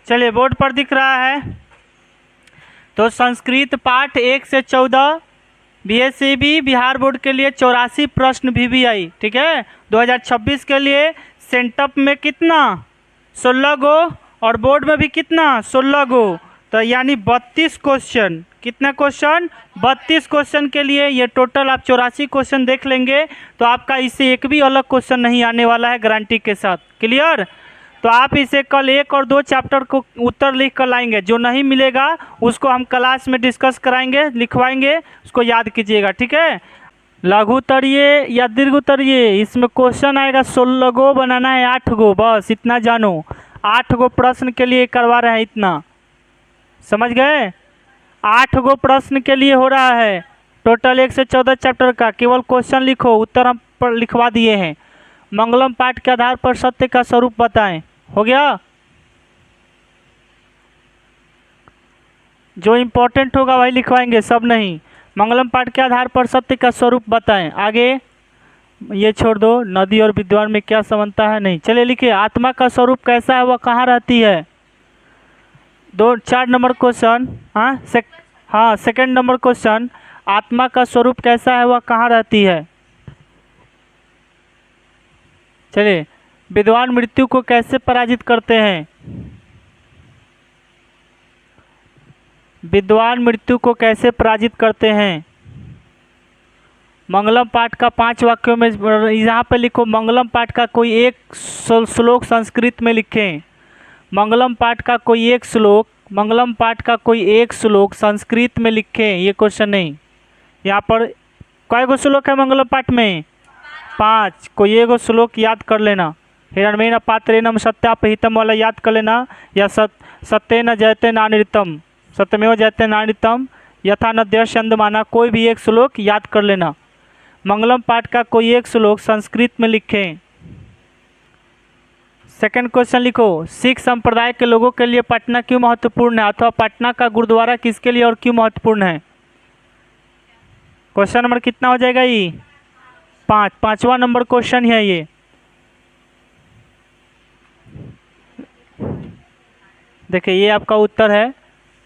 चलिए बोर्ड पर दिख रहा है। तो संस्कृत पाठ 1 से 14 बीएसईबी बिहार बोर्ड के लिए 84 प्रश्न VVI, ठीक है। 2026 के लिए सेंटअप में कितना 16 गो और बोर्ड में भी कितना 16 गो, तो यानी 32 क्वेश्चन। कितना क्वेश्चन 32 क्वेश्चन के लिए ये टोटल आप 84 क्वेश्चन देख लेंगे तो आपका इससे एक भी अलग क्वेश्चन नहीं आने वाला है गारंटी के साथ। क्लियर। तो आप इसे कल 1 और 2 चैप्टर को उत्तर लिख कर लाएंगे, जो नहीं मिलेगा उसको हम क्लास में डिस्कस कराएंगे, लिखवाएंगे, उसको याद कीजिएगा, ठीक है। लघु तरिये या दीर्घ तरिये, इसमें क्वेश्चन आएगा 16 गो, बनाना है 8 गो, बस इतना जानो। 8 गो प्रश्न के लिए करवा रहे हैं, इतना समझ गए। 8 गो प्रश्न के लिए हो रहा है टोटल 1 से 14 चैप्टर का। केवल क्वेश्चन लिखो, उत्तर हम पर लिखवा दिए हैं। मंगलम पाठ के आधार पर सत्य का स्वरूप बताएं, हो गया। जो इम्पोर्टेंट होगा वही लिखवाएंगे, सब नहीं। मंगलम पाठ के आधार पर सत्य का स्वरूप बताएं। आगे ये छोड़ दो, नदी और विद्वान में क्या समानता है, नहीं। चलिए लिखिए, आत्मा का स्वरूप कैसा है, वह कहाँ रहती है। 4 नंबर क्वेश्चन, हाँ सेकंड नंबर क्वेश्चन, आत्मा का स्वरूप कैसा है, वह कहाँ रहती है। चलिए, विद्वान मृत्यु को कैसे पराजित करते हैं। विद्वान मृत्यु को कैसे पराजित करते हैं। मंगलम पाठ का 5 वाक्यों में यहाँ पे लिखो, मंगलम पाठ का कोई एक श्लोक संस्कृत में लिखें। मंगलम पाठ का कोई एक श्लोक, मंगलम पाठ का कोई एक श्लोक संस्कृत में लिखें। ये क्वेश्चन नहीं, यहाँ पर कई गो श्लोक है मंगलम पाठ में, 5। कोई एक श्लोक याद कर लेना। हिरण्येन पात्रेण सत्यापहितम वाला याद कर लेना, या सत्येन जयते नानृतम, सत्यमेव जयते नानृतम, यथा नद्यस्यन्दमाना, कोई भी एक श्लोक याद कर लेना। मंगलम पाठ का कोई एक श्लोक संस्कृत में लिखें। सेकंड क्वेश्चन लिखो, सिख संप्रदाय के लोगों के लिए पटना क्यों महत्वपूर्ण है, अथवा पटना का गुरुद्वारा किसके लिए और क्यों महत्वपूर्ण है। क्वेश्चन नंबर कितना हो जाएगा ये 5, 5वां नंबर क्वेश्चन है ये। देखिए ये आपका उत्तर है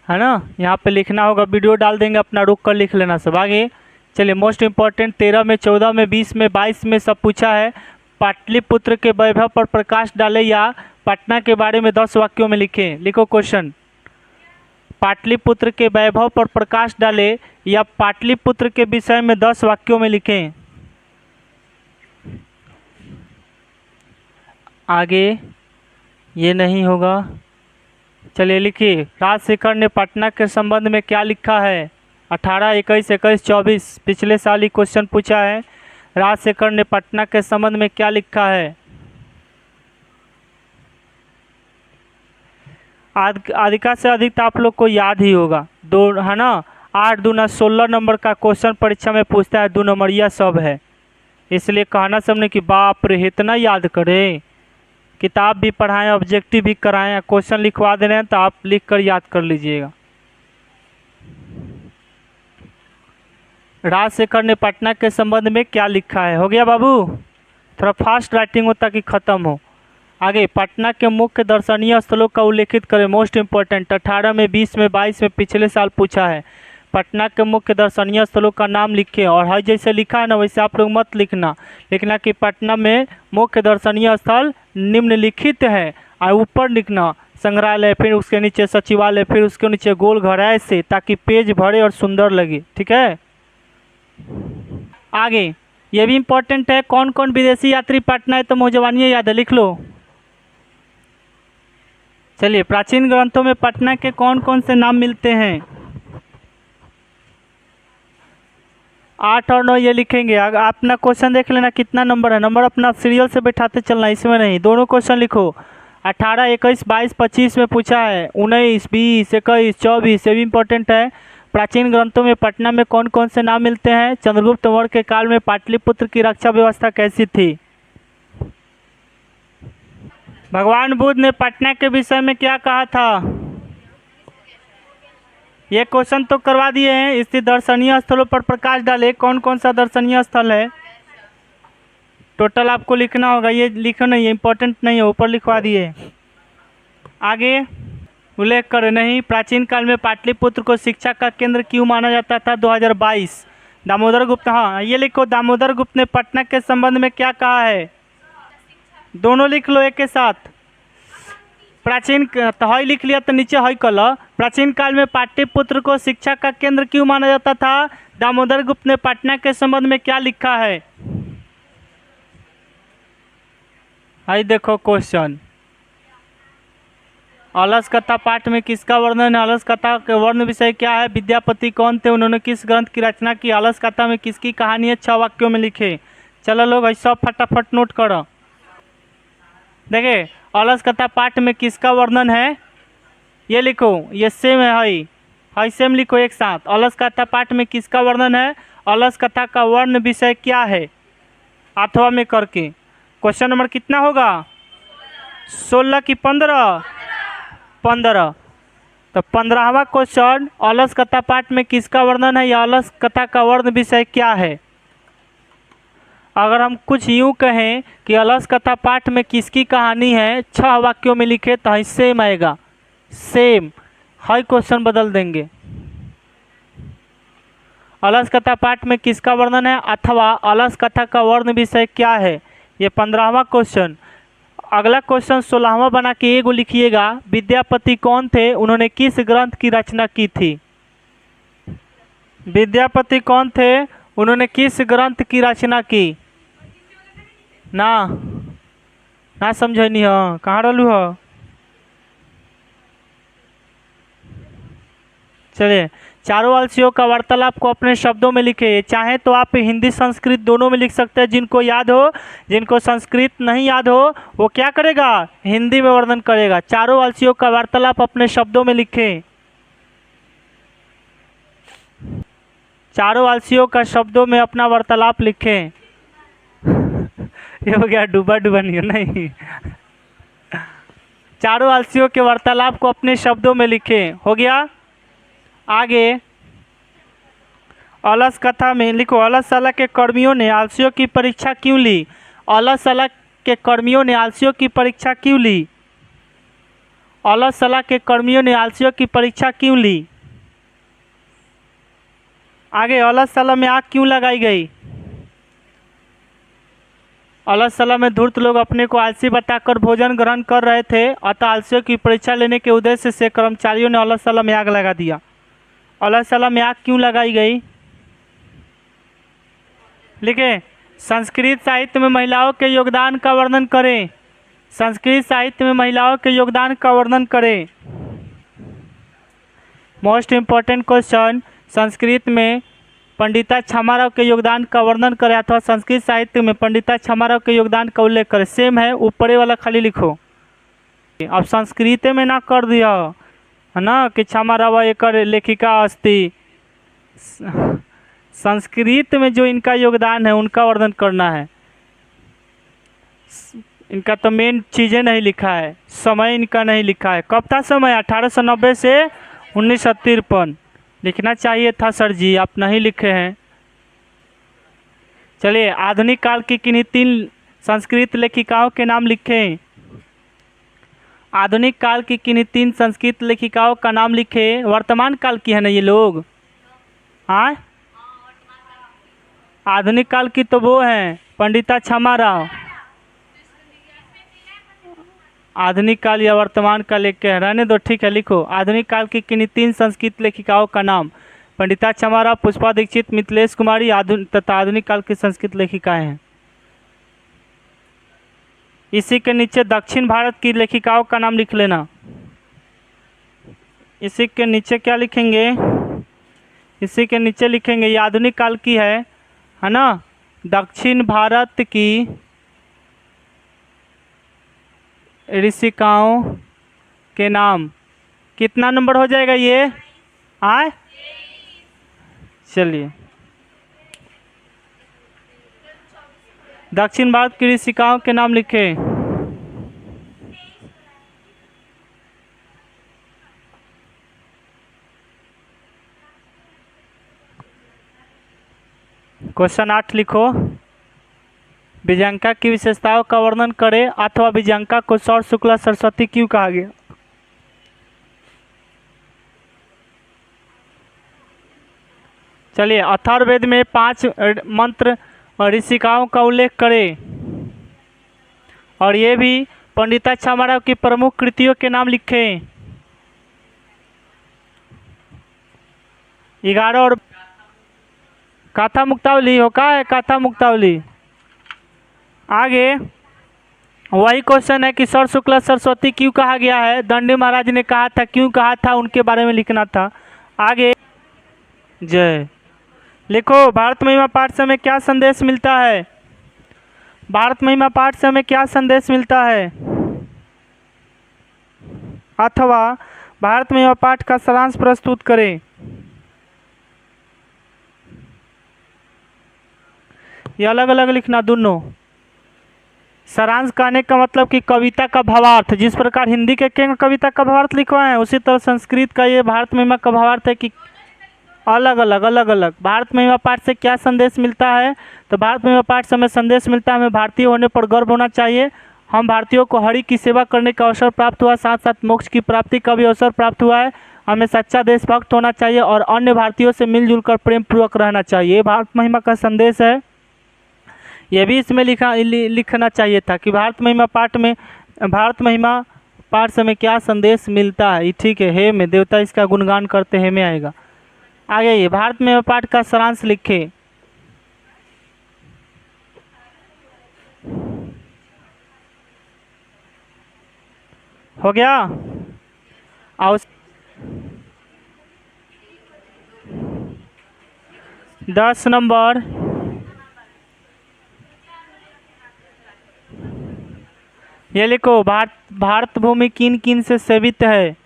ना। यहाँ पे लिखना होगा, वीडियो डाल देंगे, अपना रुक कर लिख लेना सब। आगे चलिए, मोस्ट इम्पॉर्टेंट 13 में 14 में 20 में 22 में सब पूछा है। पाटलिपुत्र के वैभव पर प्रकाश डालें या पटना के बारे में 10 वाक्यों में लिखें। लिखो क्वेश्चन, पाटलिपुत्र के वैभव पर प्रकाश डालें या पाटलिपुत्र के विषय में 10 वाक्यों में लिखें। आगे ये नहीं होगा। चलिए लिखिए, राजशेखर ने पटना के संबंध में क्या लिखा है। 18, 21, 21, 24 पिछले साल ही क्वेश्चन पूछा है। राजशेखर ने पटना के संबंध में क्या लिखा है। अधिका से अधिक तो आप लोग को याद ही होगा, 2 है ना। 8 दूना 16 नंबर का क्वेश्चन परीक्षा में पूछता है, 2 नंबरिया सब है। इसलिए कहना सबने कि बाप रे इतना याद करें, किताब भी पढ़ाएं, ऑब्जेक्टिव भी कराएं, क्वेश्चन लिखवा दे रहे हैं तो आप लिख कर याद कर लीजिएगा। राजशेखर ने पटना के संबंध में क्या लिखा है। हो गया बाबू, थोड़ा फास्ट राइटिंग हो ताकि ख़त्म हो। आगे, पटना के मुख्य दर्शनीय स्थलों का उल्लेखित करें। मोस्ट इम्पोर्टेंट 18 में 20 में 22 में पिछले साल पूछा है। पटना के मुख्य दर्शनीय स्थलों का नाम लिखें, और हर जैसे लिखा है ना वैसे आप लोग मत लिखना कि पटना में मुख्य दर्शनीय स्थल निम्नलिखित है, और ऊपर लिखना संग्रहालय, फिर उसके नीचे सचिवालय, फिर उसके नीचे गोलघर, ऐसे ताकि पेज भरे और सुंदर लगे, ठीक है। आगे ये भी इम्पोर्टेंट है, कौन कौन विदेशी यात्री पटना है तो मौजवानी याद है, लिख लो। चलिए, प्राचीन ग्रंथों में पटना के कौन कौन से नाम मिलते हैं। 8 और 9 ये लिखेंगे। अगर अपना क्वेश्चन देख लेना कितना नंबर है, नंबर अपना सीरियल से बैठाते चलना, इसमें नहीं। दोनों क्वेश्चन लिखो, 18, 21, 22, 25 में पूछा है, 19, 20, 21, 24 ये भी इम्पोर्टेंट है। प्राचीन ग्रंथों में पटना में कौन कौन से नाम मिलते हैं। चंद्रगुप्त मौर्य के काल में पाटलिपुत्र की रक्षा व्यवस्था कैसी थी। भगवान बुद्ध ने पटना के विषय में क्या कहा था। ये क्वेश्चन तो करवा दिए हैं। स्थित दर्शनीय स्थलों पर प्रकाश डाले, कौन कौन सा दर्शनीय स्थल है। टोटल आपको लिखना होगा, ये लिखो नहीं, ये इम्पोर्टेंट नहीं है, ऊपर लिखवा दिए। आगे उल्लेख करें। नहीं। प्राचीन काल में पाटलिपुत्र को शिक्षा का केंद्र क्यों माना जाता था? 2022। दामोदर गुप्त, हाँ ये लिखो, दामोदर गुप्त ने पटना के संबंध में क्या कहा है? दोनों लिख लो एक के साथ। प्राचीन तो हई लिख लिया तो नीचे हई कल। प्राचीन काल में पाटलिपुत्र को शिक्षा का केंद्र क्यों माना जाता था? दामोदर गुप्त ने पटना के संबंध में क्या लिखा है? हई देखो क्वेश्चन, अलस कथा पाठ में किसका वर्णन है? अलस कथा के वर्ण विषय क्या है? विद्यापति कौन थे? उन्होंने किस ग्रंथ की रचना की? अलस कथा में किसकी कहानी है? 6 वाक्यों में लिखे। चलो लोग ऐसा फटाफट नोट करो। देखिए अलस कथा पाठ में किसका वर्णन है? ये लिखो, ये सेम है, हई सेम लिखो एक साथ। अलस कथा पाठ में किसका वर्णन है? अलस कथा का वर्ण विषय क्या है? अथवा में करके। क्वेश्चन नंबर कितना होगा? 16 की 15? 15। तो 15वां क्वेश्चन, अलस कथा पाठ में किसका वर्णन है या अलस कथा का वर्ण विषय क्या है? अगर हम कुछ यूँ कहें कि अलस कथा पाठ में किसकी कहानी है, 6 वाक्यों में लिखे तो ही सेम आएगा, सेम। हई क्वेश्चन बदल देंगे। अलस कथा पाठ में किसका वर्णन है अथवा अलस कथा का वर्ण विषय क्या है? ये 15वां क्वेश्चन। अगला क्वेश्चन 16वां बना के एगो लिखिएगा, विद्यापति कौन थे? उन्होंने किस ग्रंथ की रचना की थी? विद्यापति कौन थे? उन्होंने किस ग्रंथ की रचना की? ना समझे नहीं हो, कहाँ रहलू हो? चलिए, चारों आलसियों का वार्तालाप को अपने शब्दों में लिखे। चाहे तो आप हिंदी संस्कृत दोनों में लिख सकते हैं। जिनको याद हो, जिनको संस्कृत नहीं याद हो वो क्या करेगा? हिंदी में वर्णन करेगा। चारों आलसियों का वार्तालाप अपने शब्दों में लिखें। चारों आलसियों का शब्दों में अपना वार्तालाप लिखें। ये हो गया डूबा डूबा नहीं, नहीं। चारों आलसियों के वार्तालाप को अपने शब्दों में लिखें। हो गया। आगे अलस कथा में लिखो, अलसशाला के कर्मियों ने आलसियों की परीक्षा क्यों ली? अलसशाला के कर्मियों ने आलसियों की परीक्षा क्यों ली? अलसशाला के कर्मियों ने आलसियों की परीक्षा क्यों ली? आगे अलसशाला में आग क्यों लगाई गई? अलसशाला में धूर्त लोग अपने को आलसी बताकर भोजन ग्रहण कर रहे थे, अतः आलसियों की परीक्षा लेने के उद्देश्य से कर्मचारियों ने अलसशाला में आग लगा दिया। अलसशाला में आग क्यों लगाई गई? लिखे, संस्कृत साहित्य में महिलाओं के योगदान का वर्णन करें। संस्कृत साहित्य में महिलाओं के योगदान का वर्णन करें। मोस्ट इम्पोर्टेंट क्वेश्चन, संस्कृत में पंडिता छमाराव के योगदान का वर्णन करें अथवा संस्कृत साहित्य में पंडिता छमाराव के योगदान का उल्लेख करें। सेम है, ऊपरे वाला खाली लिखो। अब संस्कृत में ना कर दिया है ना कि छमाराव एक लेखिका अस्ति। संस्कृत में जो इनका योगदान है उनका वर्णन करना है। इनका तो मेन चीज़ें नहीं लिखा है, समय इनका नहीं लिखा है। कब था समय? 1890 से 1953। लिखना चाहिए था सर जी, आप नहीं लिखे हैं। चलिए, आधुनिक काल की किन्हीं 3 संस्कृत लेखिकाओं के नाम लिखें। आधुनिक काल की किन्हीं 3 संस्कृत लेखिकाओं का नाम लिखें। वर्तमान काल की है ना ये लोग? हाँ, आधुनिक काल की तो वो हैं पंडिता छमाराव। आधुनिक काल या वर्तमान काल एक कह रहने दो, ठीक है। लिखो, आधुनिक काल की किन्हीं 3 संस्कृत लेखिकाओं का नाम। पंडिता छमाराव, पुष्पा दीक्षित, मिथिलेश कुमारी तथा आधुनिक काल की संस्कृत लेखिकाएं हैं। इसी के नीचे दक्षिण भारत की लेखिकाओं का नाम लिख लेना। इसी के नीचे क्या लिखेंगे? इसी के नीचे लिखेंगे, ये आधुनिक काल की है ना, दक्षिण भारत की ऋषिकाओं के नाम। कितना नंबर हो जाएगा ये? आए, चलिए, दक्षिण भारत की ऋषिकाओं के नाम लिखें। क्वेश्चन 8 लिखो, विजयांका की विशेषताओं का वर्णन करें अथवा विजयांका को सौर शुक्ला सरस्वती क्यों कहा गया? चलिए, अथर्ववेद में 5 मंत्र और ऋषिकाओं का उल्लेख करें। और ये भी पंडिता छामाराव की प्रमुख कृतियों के नाम लिखें। 11 और गाथा मुक्तावली हो का है, गाथा मुक्तावली। आगे वही क्वेश्चन है कि सर शुक्ला सरस्वती क्यों कहा गया है, दंडी महाराज ने कहा था, क्यों कहा था, उनके बारे में लिखना था। आगे जय लिखो, भारत महिमा पाठ से हमें क्या संदेश मिलता है, भारत महिमा पाठ से हमें क्या संदेश मिलता है, अथवा भारत महिमा पाठ का सारांश प्रस्तुत करें। ये अलग अलग लिखना दोनों। सारांश कहने का मतलब कि कविता का भावार्थ, जिस प्रकार हिंदी के कविता का भावार्थ लिखवाए हैं, उसी तरह संस्कृत का ये भारत महिमा का भावार्थ है कि अलग अलग। भारत महिमा पाठ से क्या संदेश मिलता है, तो भारत महिमा पाठ से हमें संदेश मिलता है हमें भारतीय होने पर गर्व होना चाहिए। हम भारतीयों को हरि की सेवा करने का अवसर प्राप्त हुआ, साथ साथ मोक्ष की प्राप्ति का भी अवसर प्राप्त हुआ है। हमें सच्चा देशभक्त होना चाहिए और अन्य भारतीयों से मिलजुल कर प्रेम पूर्वक रहना चाहिए। ये भारत महिमा का संदेश है। ये भी इसमें लिखना चाहिए था कि भारत महिमा पाठ में, भारत महिमा पाठ से हमें क्या संदेश मिलता है। ठीक है, हे में देवता इसका गुणगान करते हे में आएगा। आगे ये भारत महिमा पाठ का सारांश लिखे। हो गया। और 10 नंबर, ये लिखो, भारत भूमि किन किन से सेवित है,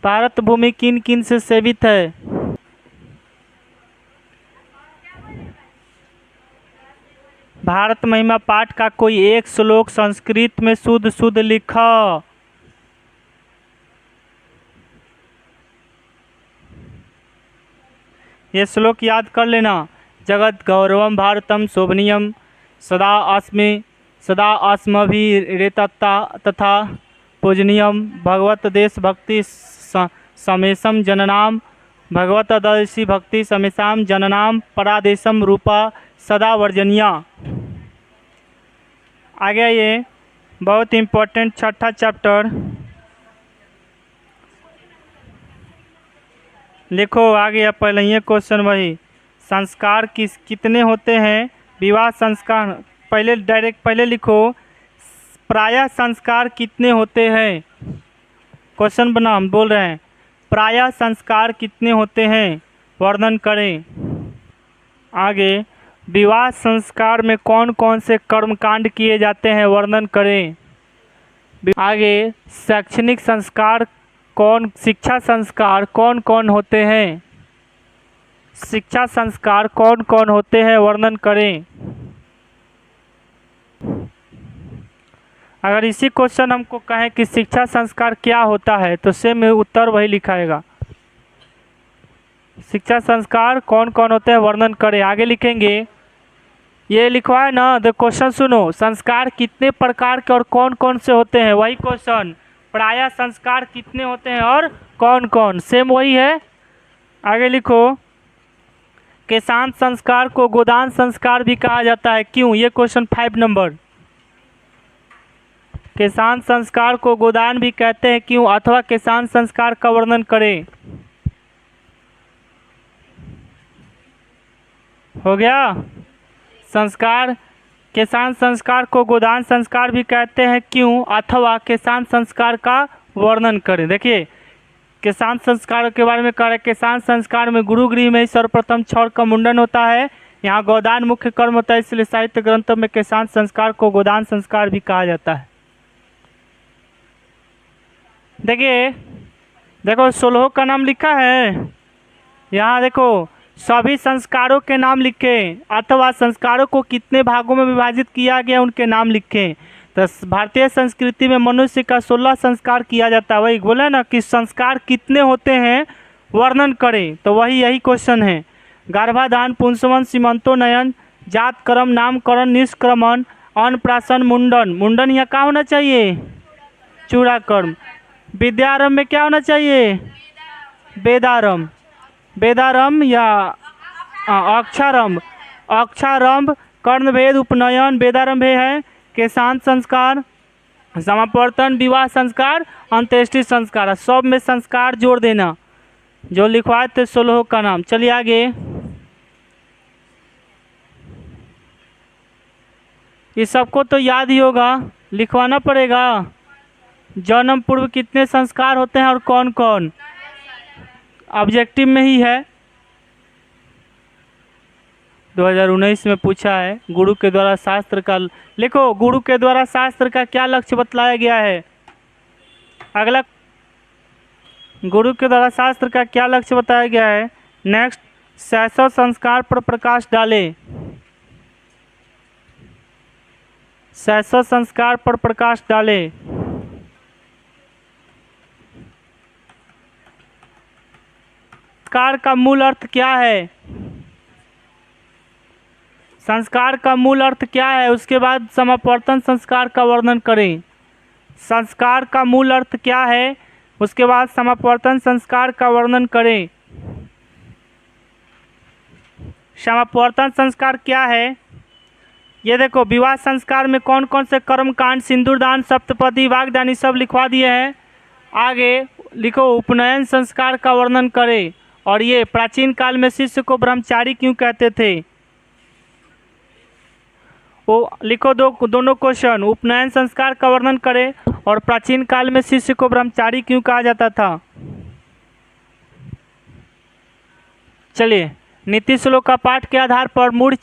भारत भूमि किन किन से सेवित है। भारत महिमा पाठ का कोई एक श्लोक संस्कृत में शुद्ध लिखो। ये श्लोक याद कर लेना। जगत गौरवम भारतम शोभनीयम सदा अस्मभिरेतता तथा पूजनीयम भगवत देश भक्ति समेशम जननाम भगवत दर्शी भक्ति समेशम जननाम परादेशम रूपा सदा वर्जनिया। आगे ये बहुत इम्पोर्टेंट छठा चैप्टर लिखो। आगे पहले ये क्वेश्चन वही, संस्कार कितने होते हैं, विवाह संस्कार। पहले लिखो, प्रायः संस्कार कितने होते हैं। क्वेश्चन बना, हम बोल रहे हैं प्रायः संस्कार कितने होते हैं, वर्णन करें। आगे विवाह संस्कार में कौन कौन से कर्मकांड किए जाते हैं, वर्णन करें। आगे शैक्षणिक संस्कार शिक्षा संस्कार कौन कौन होते हैं, शिक्षा संस्कार कौन कौन होते हैं, वर्णन करें। अगर इसी क्वेश्चन हमको कहें कि शिक्षा संस्कार क्या होता है, तो सेम उत्तर वही लिखाएगा। शिक्षा संस्कार कौन कौन होते हैं, वर्णन करें। आगे लिखेंगे, ये लिखवाए ना, तो क्वेश्चन सुनो, संस्कार कितने प्रकार के और कौन कौन से होते हैं, वही क्वेश्चन। प्रायः संस्कार कितने होते हैं और कौन कौन, सेम वही है। आगे लिखो, किसान संस्कार को गोदान संस्कार भी कहा जाता है, क्यों, ये क्वेश्चन 5 नंबर। किसान संस्कार को गोदान भी कहते हैं, क्यों, अथवा किसान संस्कार का वर्णन करें। हो गया। संस्कार, किसान संस्कार को गोदान संस्कार भी कहते हैं, क्यों, अथवा किसान संस्कार का वर्णन करें। देखिए, किसान संस्कार के बारे में कह रहे, किसान संस्कार में गुरुगृह में सर्वप्रथम छड़ का मुंडन होता है। यहाँ गोदान मुख्य कर्म होता है, इसलिए साहित्य ग्रंथों में किसान संस्कार को गोदान संस्कार भी कहा जाता है। देखिए, देखो 16 का नाम लिखा है यहाँ। देखो, सभी संस्कारों के नाम लिखें, अथवा संस्कारों को कितने भागों में विभाजित किया गया उनके नाम लिखें। तो भारतीय संस्कृति में मनुष्य का 16 संस्कार किया जाता है। वही बोले ना कि संस्कार कितने होते हैं, वर्णन करें, तो वही यही क्वेश्चन है। गर्भाधान, पुंसवन, सीमंतोन्नयन, जात कर्म, नामकरण, निष्क्रमण, अन्नप्राशन, मुंडन। मुंडन यहाँ क्या होना चाहिए, चूड़ाकर्म। विद्यारंभ में क्या होना चाहिए, वेदारंभ। वेदारंभ या अक्षारंभ, अक्षारंभ, कर्णभेद, उपनयन, वेदारंभ है, केशांत संस्कार, समावर्तन, विवाह संस्कार, अंत्येष्टि संस्कार। सब में संस्कार जोड़ देना जो लिखवाए थे 16 का नाम। चलिए आगे। ये सबको तो याद ही होगा, लिखवाना पड़ेगा। जन्म पूर्व कितने संस्कार होते हैं और कौन कौन? ऑब्जेक्टिव में ही है, 2019 में पूछा है। गुरु के द्वारा शास्त्र का, लिखो गुरु के द्वारा शास्त्र का क्या लक्ष्य बतलाया गया है? अगला, गुरु के द्वारा शास्त्र का क्या लक्ष्य बताया गया है? नेक्स्ट, शैशव संस्कार पर प्रकाश डाले, शैशव संस्कार पर प्रकाश डाले। संस्कार का मूल अर्थ क्या है? संस्कार का मूल अर्थ क्या है? उसके बाद समावर्तन संस्कार का वर्णन करें। संस्कार का मूल अर्थ क्या है? उसके बाद समावर्तन संस्कार का वर्णन करें। समावर्तन संस्कार क्या है? ये देखो, विवाह संस्कार में कौन कौन से कर्मकांड, सिंदूरदान, सप्तपदी, वागदानी सब लिखवा दिए हैं। आगे लिखो, उपनयन संस्कार का वर्णन करें। और ये प्राचीन काल में शिष्य को ब्रह्मचारी क्यों कहते थे? वो लिखो, दोनों क्वेश्चन। उपनयन संस्कार का वर्णन करें और प्राचीन काल में शिष्य को ब्रह्मचारी क्यों कहा जाता था। चलिए, नीति श्लोक का पाठ के आधार पर मूढ़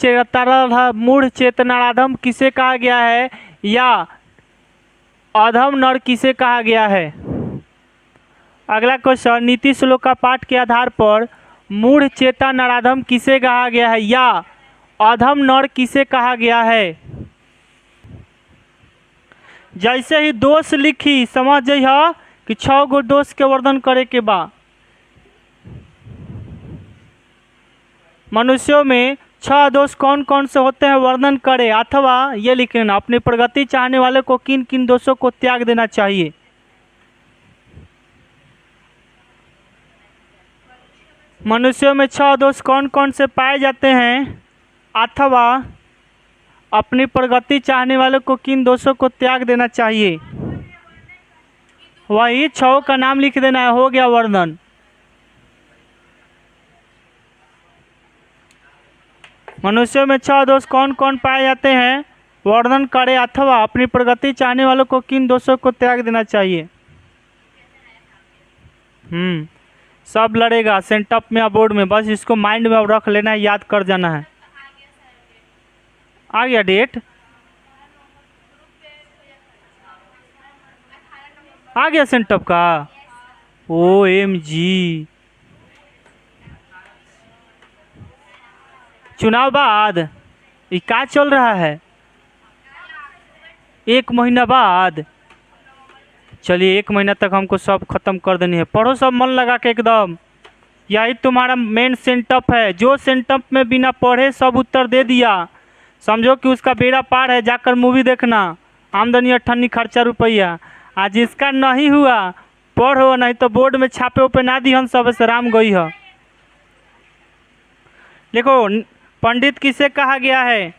चेतनाराधम किसे कहा गया है या अधम नर किसे कहा गया है? अगला क्वेश्चन, नीति श्लोक का पाठ के आधार पर मूढ़ चेता नराधम किसे कहा गया है या अधम नर किसे कहा गया है? जैसे ही दोष लिखी समझ जइह कि 6 गो दोष के वर्णन करे के बा। मनुष्यों में 6 दोष कौन कौन से होते हैं वर्णन करे, अथवा ये लिख लेना, अपनी प्रगति चाहने वाले को किन किन दोषों को त्याग देना चाहिए। मनुष्यों में 6 दोष कौन कौन से पाए जाते हैं, अथवा अपनी प्रगति चाहने वाले को किन दोषों को त्याग देना चाहिए। वही 6 का नाम लिख देना है, हो गया वर्णन। मनुष्यों में 6 दोष कौन कौन पाए जाते हैं वर्णन करे, अथवा अपनी प्रगति चाहने वालों को किन दोषों को त्याग देना चाहिए। सब लड़ेगा सेंटअप में या बोर्ड में, बस इसको माइंड में अब रख लेना है, याद कर जाना है। आ गया डेट, आ गया सेंटअप का। OMG, चुनाव बाद ये क्या चल रहा है? 1 महीना बाद। चलिए 1 महीना तक हमको सब खत्म कर देनी है। पढ़ो सब मन लगा के एकदम, यही तुम्हारा मेन सेंटअप है। जो सेंटअप में बिना पढ़े सब उत्तर दे दिया, समझो कि उसका बेड़ा पार है। जाकर मूवी देखना, आमदनी 98 खर्चा रुपया। आज इसका नहीं हुआ पढ़ो, नहीं तो बोर्ड में छापे पे ना दी हम सब से राम गई है। देखो, पंडित किसे कहा गया है?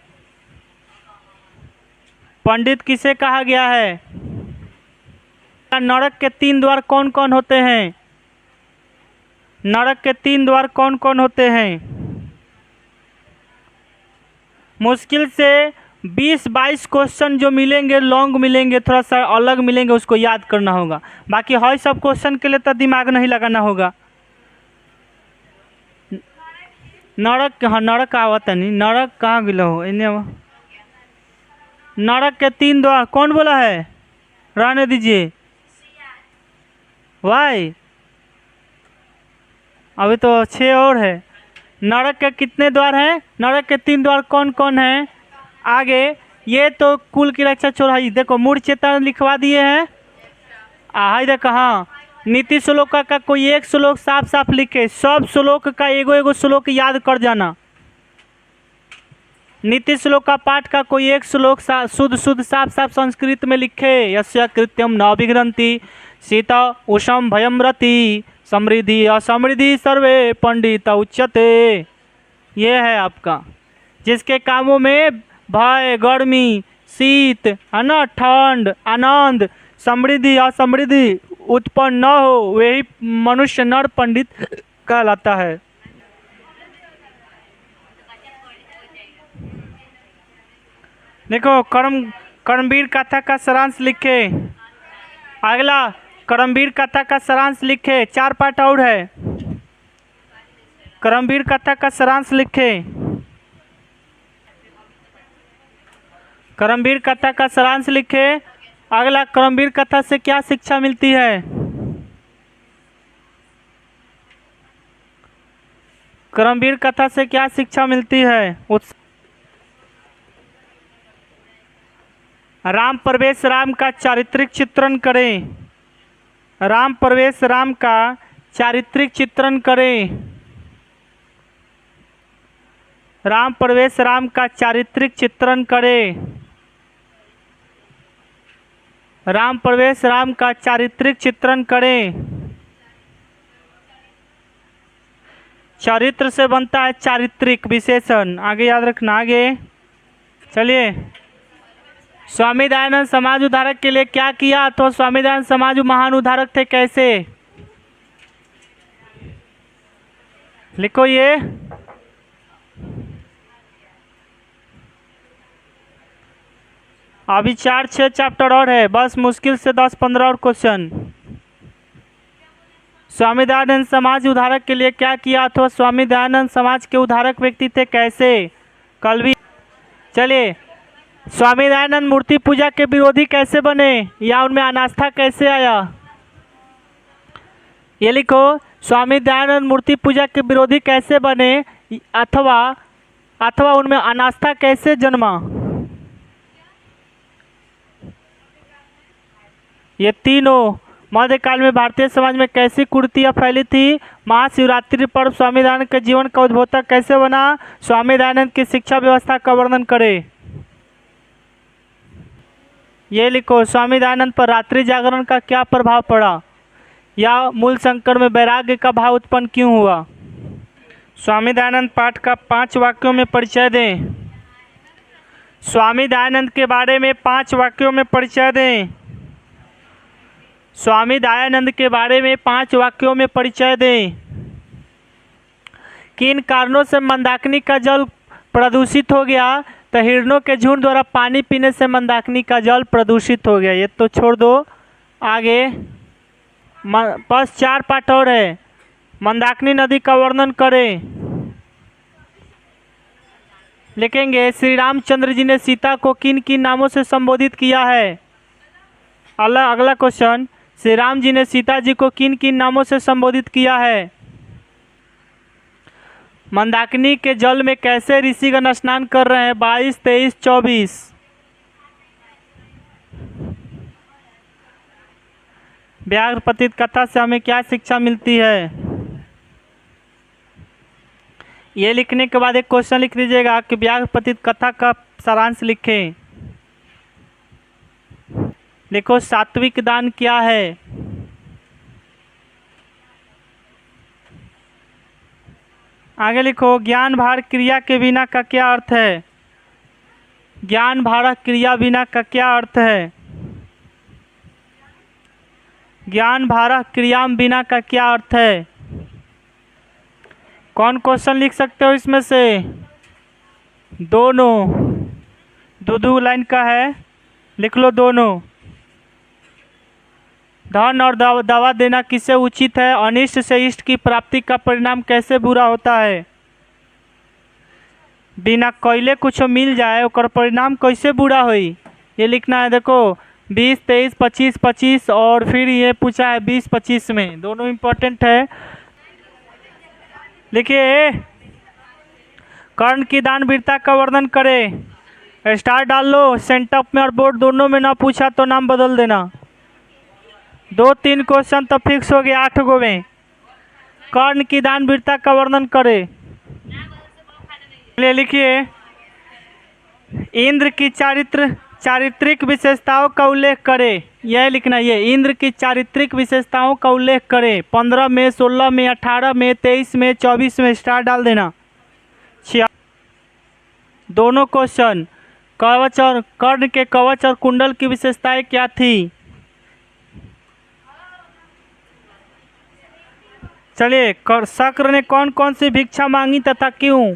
पंडित किसे कहा गया है? नरक के 3 द्वार कौन कौन होते हैं? नरक के 3 द्वार कौन कौन होते हैं? मुश्किल से 20-22 क्वेश्चन जो मिलेंगे, लॉन्ग मिलेंगे, थोड़ा सा अलग मिलेंगे, उसको याद करना होगा। बाकी हर सब क्वेश्चन के लिए तो दिमाग नहीं लगाना होगा। नरक, हाँ नरक आवत नहीं, नरक कहाँ गिलो हो इन्हें। नरक के 3 द्वार कौन बोला है? रहने दीजिए, वाई अभी तो 6 और है। नरक के कितने द्वार हैं? नरक के 3 द्वार कौन कौन हैं? आगे ये तो कुल की रक्षा चौराही, देखो मूढ़ चेतन लिखवा दिए हैं। हाई देखो, हाँ नीति श्लोक का कोई एक श्लोक साफ साफ लिखे, सब श्लोक का एगो एगो श्लोक याद कर जाना। नीति श्लोक का पाठ का कोई एक श्लोक शुद्ध शुद्ध साफ साफ संस्कृत में लिखे। यस्य कृत्यम न विघ्नन्ति सीता उषम भयम रति समृद्धि असमृद्धि सर्वे पंडित उच्यते। ये है आपका, जिसके कामों में भय, गर्मी, शीत, है ना, ठंड, आनंद, समृद्धि असमृद्धि उत्पन्न न हो, वही मनुष्य नर पंडित कहलाता है। देखो कर्मवीर कथा का सारांश लिखे। अगला कर्मवीर कथा का सारांश लिखे, 4 पाठ और है। कर्मवीर कथा का सारांश लिखे। कर्मवीर कथा का सारांश लिखे। अगला कर्मवीर कथा से क्या शिक्षा मिलती है? कर्मवीर कथा से क्या शिक्षा मिलती है? राम प्रवेश राम का चारित्रिक चित्रण करें। राम प्रवेश राम का चारित्रिक चित्रण करें। राम प्रवेश राम का चारित्रिक चित्रण करें। राम प्रवेश राम का चारित्रिक चित्रण करें। चरित्र से बनता है चारित्रिक विशेषण, आगे याद रखना। आगे चलिए, स्वामी दयानंद समाज उद्धारक के लिए क्या किया? तो स्वामी दयानंद समाज महान उद्धारक थे। कैसे? लिखो ये। अभी 4-6 चैप्टर और है, बस मुश्किल से 10-15 और क्वेश्चन। स्वामी दयानंद समाज उद्धारक के लिए क्या किया? तो स्वामी दयानंद समाज के उद्धारक व्यक्ति थे। कैसे? कल भी। चलिए, स्वामी दयानंद मूर्ति पूजा के विरोधी कैसे बने, या उनमें अनास्था कैसे आया? ये लिखो, स्वामी दयानंद मूर्ति पूजा के विरोधी कैसे बने, अथवा उनमें अनास्था कैसे जन्मा? ये तीनों मध्यकाल में भारतीय समाज में कैसी कुरीतियाँ फैली थी? महाशिवरात्रि पर्व स्वामी दयानंद के जीवन का उद्बोधक कैसे बना? स्वामी दयानंद की शिक्षा व्यवस्था का वर्णन करें। ये लिखो, स्वामी दयानंद पर रात्रि जागरण का क्या प्रभाव पड़ा, या मूल शंकर में वैराग्य का भाव उत्पन्न क्यों हुआ? स्वामी दयानंद पाठ का 5 वाक्यों में परिचय दें। स्वामी दयानंद के बारे में 5 वाक्यों में परिचय दें। स्वामी दयानंद के बारे में 5 वाक्यों में परिचय दें। किन कारणों से मंदाकिनी का जल प्रदूषित हो गया? तो हिरणों के झुंड द्वारा पानी पीने से मंदाकिनी का जल प्रदूषित हो गया। ये तो छोड़ दो, आगे बस 4 पाठ और है। मंदाकिनी नदी का वर्णन करें। लिखेंगे, श्री रामचंद्र जी ने सीता को किन किन नामों से संबोधित किया है? अगला क्वेश्चन, श्री राम जी ने सीता जी को किन किन नामों से संबोधित किया है? मंदाकिनी के जल में कैसे ऋषिगण स्नान कर रहे हैं? 22, 23, 24। व्याघ्रपतित कथा से हमें क्या शिक्षा मिलती है? ये लिखने के बाद एक क्वेश्चन लिख दीजिएगा कि व्याघ्रपतित कथा का सारांश लिखें। लिखो, सात्विक दान क्या है? आगे लिखो, ज्ञान भार क्रिया के बिना का क्या अर्थ है? ज्ञान भार क्रिया बिना का क्या अर्थ है? ज्ञान भार क्रिया बिना का क्या अर्थ है? कौन क्वेश्चन लिख सकते हो इसमें से? दोनों, दो लाइन का है, लिख लो दोनों। धन और दवा देना किसे उचित है? अनिष्ट से इष्ट की प्राप्ति का परिणाम कैसे बुरा होता है? बिना कइले कुछ मिल जाए ओकर परिणाम कैसे बुरा होई, ये लिखना है। देखो 20, 23, 25, 25 और फिर ये पूछा है 20, 25 में, दोनों इम्पोर्टेंट है। लिखिए, कर्ण की दान वीरता का वर्णन करें। स्टार डाल लो, सेंटअप में और बोर्ड दोनों में ना पूछा तो नाम बदल देना। 2-3 क्वेश्चन तो फिक्स हो गया 8 गो में। कर्ण की दान वीरता का वर्णन करें। लिखिए, इंद्र की चारित्रिक विशेषताओं का उल्लेख करें। यह लिखना, ये इंद्र की चारित्रिक विशेषताओं का उल्लेख करें। 15 में, 16 में, 18 में, 23 में, 24 में स्टार डाल देना। दोनों क्वेश्चन। कवच और कर्ण के कवच और कुंडल की विशेषताएं क्या थी? चलिए, शक्र ने कौन कौन सी भिक्षा मांगी तथा क्यों?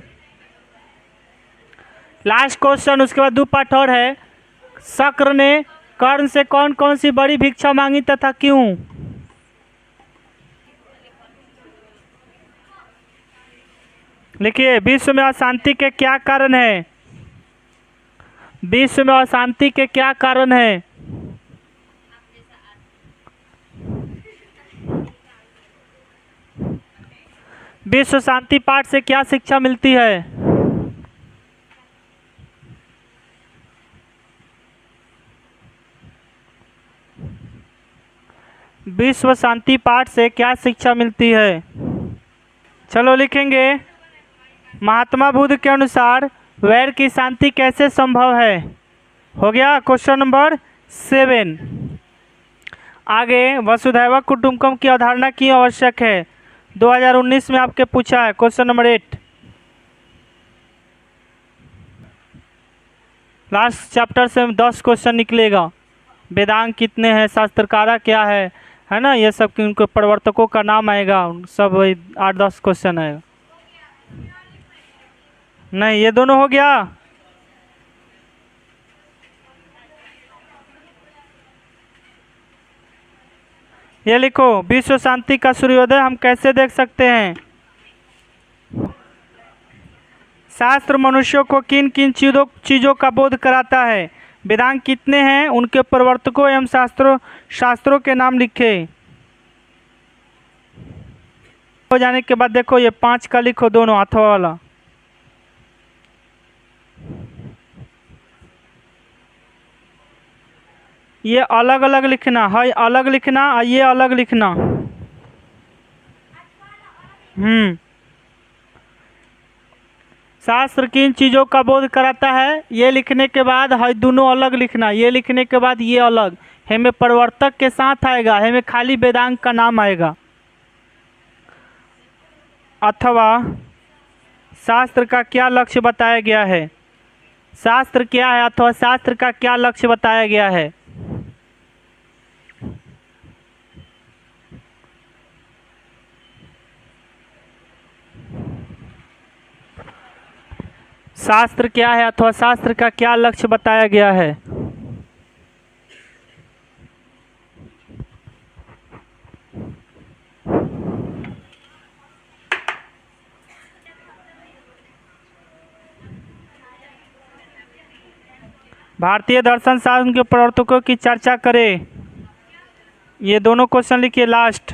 लास्ट क्वेश्चन, उसके बाद 2 पार्ट और है। शक्र ने कर्ण से कौन कौन सी बड़ी भिक्षा मांगी तथा क्यों? लिखिए, विश्व में अशांति के क्या कारण है? विश्व में अशांति के क्या कारण है? विश्व शांति पाठ से क्या शिक्षा मिलती है? विश्व शांति पाठ से क्या शिक्षा मिलती है? चलो लिखेंगे, महात्मा बुद्ध के अनुसार वैर की शांति कैसे संभव है? हो गया क्वेश्चन नंबर 7। आगे, वसुधैव कुटुंबकम की अवधारणा क्यों आवश्यक है? 2019 में आपके पूछा है क्वेश्चन नंबर 8। लास्ट चैप्टर से 10 क्वेश्चन निकलेगा। वेदांग कितने हैं, शास्त्रकारा क्या है ना, ये सब उनके प्रवर्तकों का नाम आएगा, सब वही 8-10 क्वेश्चन आएगा। नहीं, ये दोनों हो गया। ये लिखो, विश्व शांति का सूर्योदय हम कैसे देख सकते हैं? शास्त्र मनुष्यों को किन किन चीज़ों का बोध कराता है? वेदांग कितने हैं, उनके प्रवर्तकों एवं शास्त्रों के नाम लिखे। हो जाने के बाद देखो, ये 5 का लिखो, दोनों अथवा वाला। ये अलग अलग लिखना है, अलग लिखना, ये अलग लिखना। शास्त्र किन चीज़ों का बोध कराता है, ये लिखने के बाद है दोनों अलग लिखना। ये लिखने के बाद ये अलग, हमें प्रवर्तक के साथ आएगा, हमें खाली वेदांग का नाम आएगा। अथवा शास्त्र का क्या लक्ष्य बताया गया है? शास्त्र क्या है अथवा शास्त्र का क्या लक्ष्य बताया गया है? शास्त्र क्या है अथवा शास्त्र का क्या लक्ष्य बताया गया है? भारतीय दर्शन शास्त्र के प्रवर्तकों की चर्चा करें। ये दोनों क्वेश्चन लिखिए लास्ट।